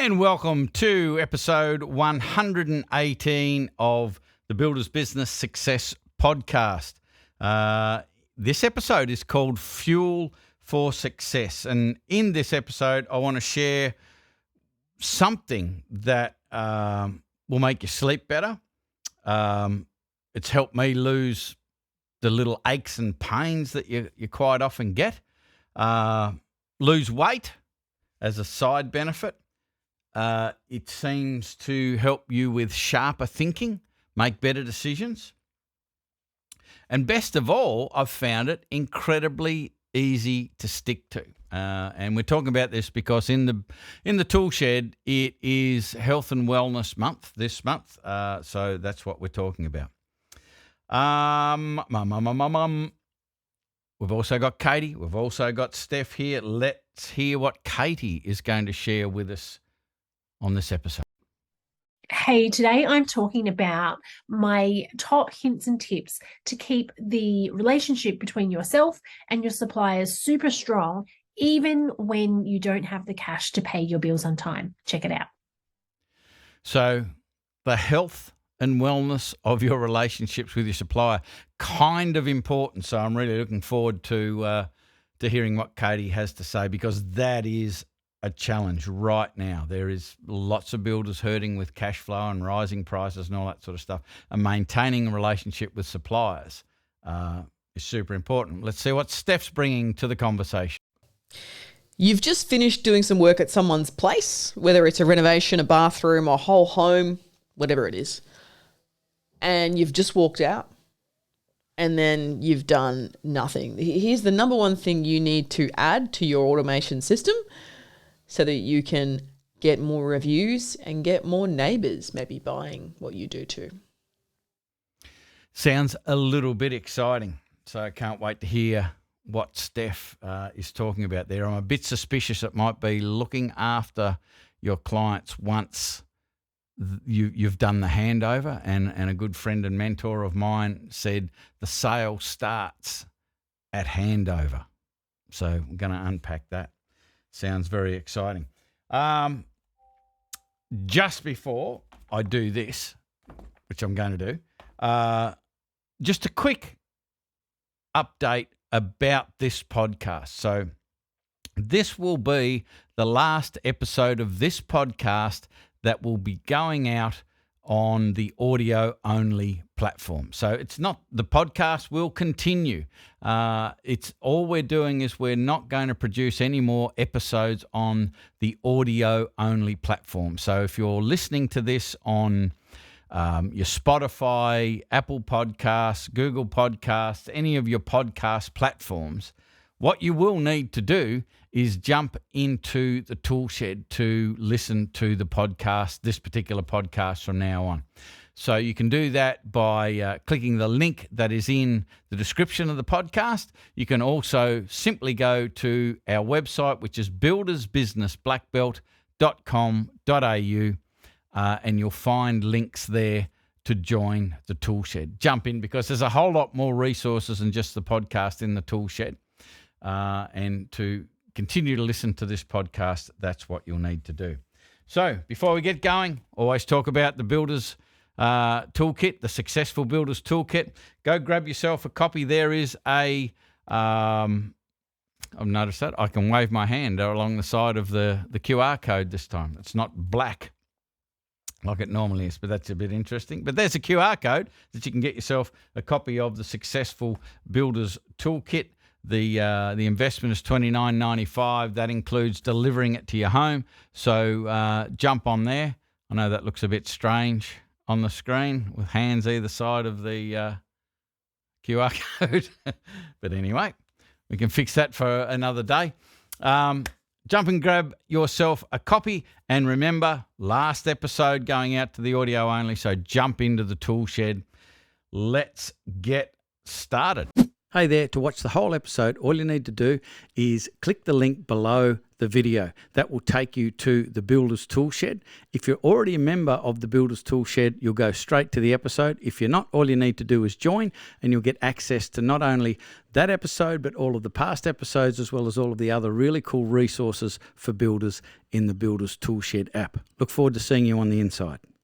And welcome to episode 118 of the Builders Business Success Podcast. This episode is called Fuel for Success. And in this episode, I want to share something that will make you sleep better. It's helped me lose the little aches and pains that you quite often get. Lose weight as a side benefit. It seems to help you with sharper thinking, make better decisions. And best of all, I've found it incredibly easy to stick to. And we're talking about this because in the tool shed, it is Health and Wellness Month this month. So that's what we're talking about. We've also got Katie. We've also got Steph here. Let's hear what Katie is going to share with us on this episode. Hey, today I'm talking about my top hints and tips to keep the relationship between yourself and your suppliers super strong, even when you don't have the cash to pay your bills on time. Check it out. So the health and wellness of your relationships with your supplier, kind of important. So I'm really looking forward to hearing what Katie has to say, because that is a challenge right now. There is lots of builders hurting with cash flow and rising prices and all that sort of stuff. And maintaining a relationship with suppliers is super important. Let's see what Steph's bringing to the conversation. You've just finished doing some work at someone's place, whether it's a renovation, a bathroom, a whole home, whatever it is. And you've just walked out and then you've done nothing. Here's the number one thing you need to add to your automation system so that you can get more reviews and get more neighbours maybe buying what you do too. Sounds a little bit exciting. So I can't wait to hear what Steph is talking about there. I'm a bit suspicious it might be looking after your clients once you've done the handover. And a good friend and mentor of mine said the sale starts at handover. So I'm going to unpack that. Sounds very exciting. Just before I do this, which I'm going to do, just a quick update about this podcast. So this will be the last episode of this podcast that will be going out on the audio-only platform. So it's not, the podcast will continue. It's all we're doing is we're not going to produce any more episodes on the audio-only platform. So if you're listening to this on your Spotify, Apple Podcasts, Google Podcasts, any of your podcast platforms, what you will need to do is jump into the tool shed to listen to the podcast, this particular podcast from now on. So you can do that by clicking the link that is in the description of the podcast. You can also simply go to our website, which is buildersbusinessblackbelt.com.au, and you'll find links there to join the tool shed. Jump in, because there's a whole lot more resources than just the podcast in the tool shed. And to continue to listen to this podcast, that's what you'll need to do. So before we get going, always talk about the Builders Toolkit, the Successful Builders Toolkit. Go grab yourself a copy. There is a, I've noticed that, I can wave my hand along the side of the QR code this time. It's not black like it normally is, but that's a bit interesting. But there's a QR code that you can get yourself a copy of the Successful Builders Toolkit. The investment is $29.95. That includes delivering it to your home. So jump on there. I know that looks a bit strange on the screen with hands either side of the QR code. But anyway, we can fix that for another day. Jump and grab yourself a copy. And remember, last episode going out to the audio only. So jump into the tool shed. Let's get started. Hey there, to watch the whole episode, all you need to do is click the link below the video. That will take you to the Builders Toolshed. If you're already a member of the Builders Toolshed, you'll go straight to the episode. If you're not, all you need to do is join, and you'll get access to not only that episode, but all of the past episodes, as well as all of the other really cool resources for builders in the Builders Toolshed app. Look forward to seeing you on the inside.